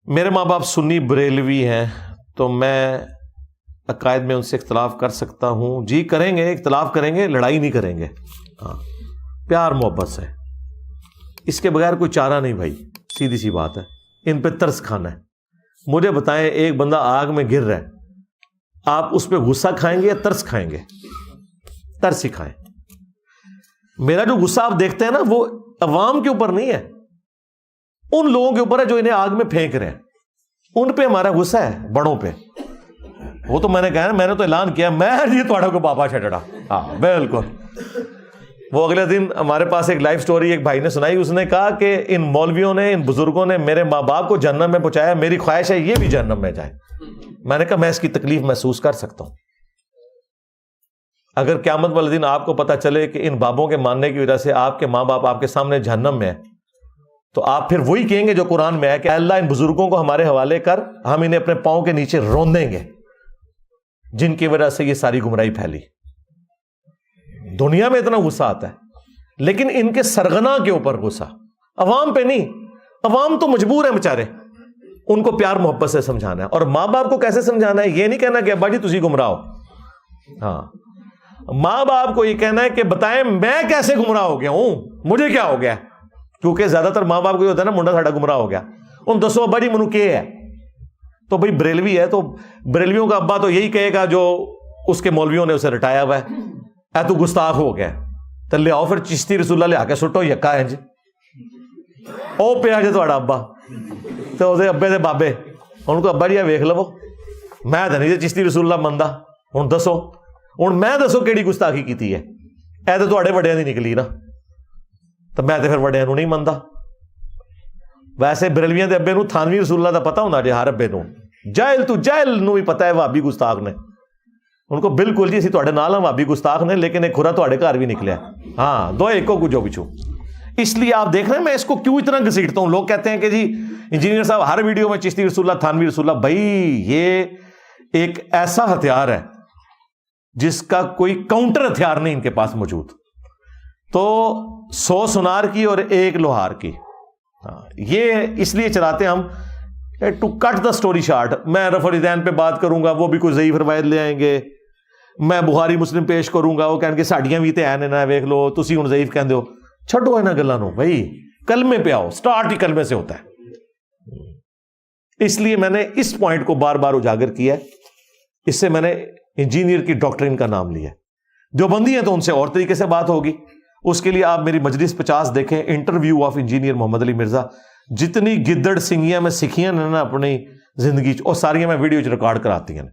میرے ماں باپ سنی بریلوی ہیں تو میں عقائد میں ان سے اختلاف کر سکتا ہوں؟ جی کریں گے، اختلاف کریں گے، لڑائی نہیں کریں گے، ہاں پیار محبت سے، اس کے بغیر کوئی چارہ نہیں بھائی، سیدھی سی بات ہے۔ ان پہ ترس کھانا ہے۔ مجھے بتائیں، ایک بندہ آگ میں گر رہا ہے، آپ اس پہ غصہ کھائیں گے یا ترس کھائیں گے؟ ترس ہی کھائیں۔ میرا جو غصہ آپ دیکھتے ہیں نا، وہ عوام کے اوپر نہیں ہے، ان لوگوں کے اوپر ہے جو انہیں آگ میں پھینک رہے ہیں، ان پہ ہمارا غصہ ہے، بڑوں پہ۔ وہ تو میں نے کہا نا، میں نے تو اعلان کیا میں جی تھوڑا کو پاپا چھٹڑا، ہاں بالکل۔ وہ اگلے دن ہمارے پاس ایک لائف سٹوری ایک بھائی نے سنائی، اس نے کہا کہ ان مولویوں نے، ان بزرگوں نے میرے ماں باپ کو جہنم میں پہنچایا، میری خواہش ہے یہ بھی جہنم میں جائے۔ میں نے کہا میں اس کی تکلیف محسوس کر سکتا ہوں۔ اگر قیامت والے دن آپ کو پتہ چلے کہ ان بابوں کے ماننے کی وجہ سے آپ کے ماں باپ آپ کے سامنے جہنم میں ہے، تو آپ پھر وہی کہیں گے جو قرآن میں ہے کہ اللہ ان بزرگوں کو ہمارے حوالے کر، ہم انہیں اپنے پاؤں کے نیچے روندیں گے، جن کی وجہ سے یہ ساری گمراہی پھیلی۔ دنیا میں اتنا غصہ آتا ہے، لیکن ان کے سرغنہ کے اوپر غصہ، عوام پہ نہیں۔ عوام تو مجبور ہے بیچارے، ان کو پیار محبت سے سمجھانا ہے۔ اور ماں باپ کو کیسے سمجھانا ہے؟ یہ نہیں کہنا کہ ابا جی تسی گمراہ ہو، ہاں ماں باپ کو یہ کہنا ہے کہ بتائیں میں کیسے گمراہ ہو گیا ہوں، مجھے کیا ہو گیا؟ کیونکہ زیادہ تر ماں باپ کو یہ ہوتا ہے نا، منڈا ساڈا گمراہ ہو گیا، ان دسو ابا جی منو کیا ہے؟ تو بھائی بریلوی ہے تو بریلویوں کا ابا تو یہی کہے گا جو اس کے مولویوں نے اسے رٹایا ہوا ہے، اے تو گستاخ ہو گیا، تو لے آؤ پھر چشتی رسول اللہ لے آ کے سٹو یکا ہے جی، او پیا جی تھوڑا ابا تو اسے ابے دے بابے، ان کو ابا جی ویکھ لو، میں تو نہیں جی چشتی رسول اللہ مندا، ہوں دسو، ہوں میں دسو کیڑی گستاخی کیتی ہے؟ اے تو تھوڑے وڈیاں دی نکلی نا، تو میں تو پھر وڈیاں نو نہیں مندا۔ ویسے بریلویاں دے ابے نو تھانوی رسول اللہ دا پتہ ہونا جی، ہر ابے نو، جاہل تو جاہل نو بھی پتہ ہے وہابی گستاخ نے، ان کو بالکل جی اسی تواڈے نال ہاں وہابی گستاخ نے، لیکن ایک کھرا تواڈے گھر بھی نکلیا، ہاں دو ایکو کو جو بچو۔ اس لیے آپ دیکھ رہے ہیں میں اس کو کیوں اتنا گھسیٹتا ہوں۔ لوگ کہتے ہیں کہ جی انجینئر صاحب ہر ویڈیو میں چشتی رسول اللہ، تھانوی رسول اللہ، بھائی یہ ایک ایسا ہتھیار ہے جس کا کوئی کاؤنٹر ہتھیار نہیں ان کے پاس موجود۔ تو 100 سونار کی اور 1 لوہار کی، یہ اس لیے چلاتے ہیں ہم to cut the story short. میں رفع الیدین پہ بات کروں گا، وہ بھی کوئی ضعیف روایت لے آئیں گے، میں بخاری مسلم پیش کروں گا، وہ کہیں گے ساڈیاں بھی تے ہیں نا، ویکھ لو تسی ہن ضعیف کہندے ہو۔ چھڈو انہاں گلاں نو بھائی، کلمے پہ آؤ، سٹارٹ ہی کلمے سے ہوتا ہے۔ اس لیے میں نے اس پوائنٹ کو بار بار اجاگر کیا ہے، اس سے میں نے انجینئر کی ڈاکٹرین کا نام لیا۔ جو بندی ہیں تو ان سے اور طریقے سے بات ہوگی، اس کے لیے آپ میری مجلس 50 دیکھیں، انٹرویو آف انجینئر محمد علی مرزا۔ جتنی گدڑ سنگیاں میں سکھیاں نے نا اپنی زندگی اور ساریاں میں ویڈیو ریکارڈ کراتی ہیں۔